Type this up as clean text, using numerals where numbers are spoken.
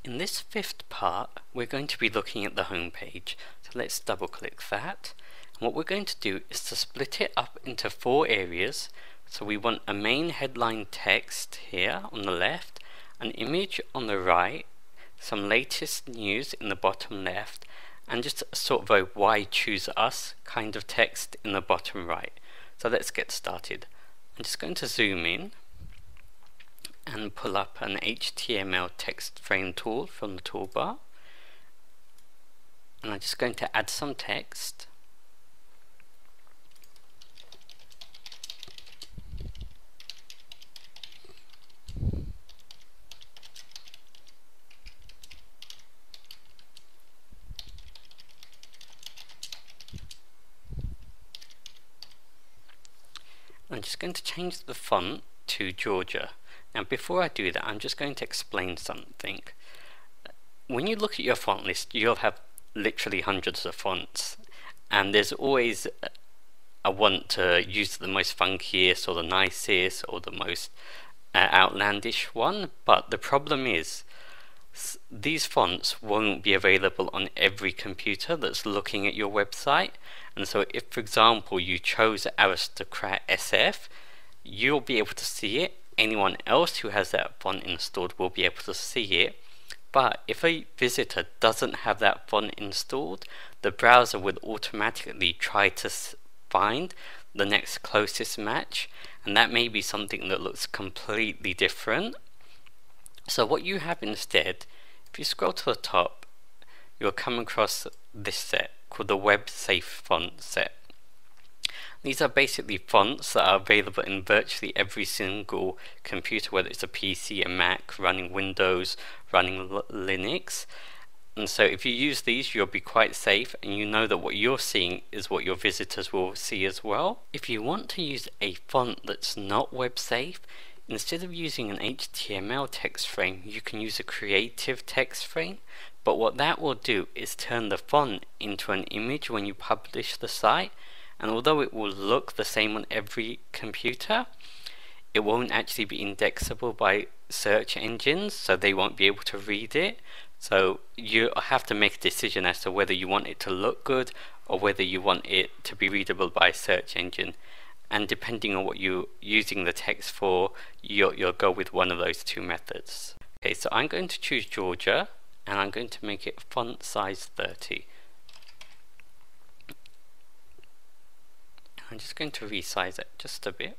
In this fifth part, we're going to be looking at the home page. So let's double click that. And what we're going to do is to split it up into 4 areas. So we want a main headline text here on the left, an image on the right, some latest news in the bottom left, and just sort of a why choose us kind of text in the bottom right. So let's get started. I'm just going to zoom in and pull up an HTML text frame tool from the toolbar, and I'm just going to add some text. I'm just going to change the font to Georgia. Now before I do that, I'm just going to explain something. When you look at your font list, you'll have literally hundreds of fonts, and there's always a want to use the most funkiest or the nicest or the most outlandish one, but the problem is these fonts won't be available on every computer that's looking at your website. And so if, for example, you chose Aristocrat SF, you'll be able to see it. Anyone else who has that font installed will be able to see it. But if a visitor doesn't have that font installed, the browser would automatically try to find the next closest match, and that may be something that looks completely different. So what you have instead, if you scroll to the top, you'll come across this set called the WebSafe font set. These are basically fonts that are available in virtually every single computer, whether it's a PC, a Mac, running Windows, running Linux. And so if you use these, you'll be quite safe, and you know that what you're seeing is what your visitors will see as well. If you want to use a font that's not web safe, instead of using an HTML text frame, you can use a creative text frame. But what that will do is turn the font into an image when you publish the site, and although it will look the same on every computer, it won't actually be indexable by search engines, so they won't be able to read it. So you have to make a decision as to whether you want it to look good or whether you want it to be readable by a search engine. And depending on what you're using the text for, you'll go with one of those two methods. Okay, so I'm going to choose Georgia, and I'm going to make it font size 30. I'm just going to resize it just a bit.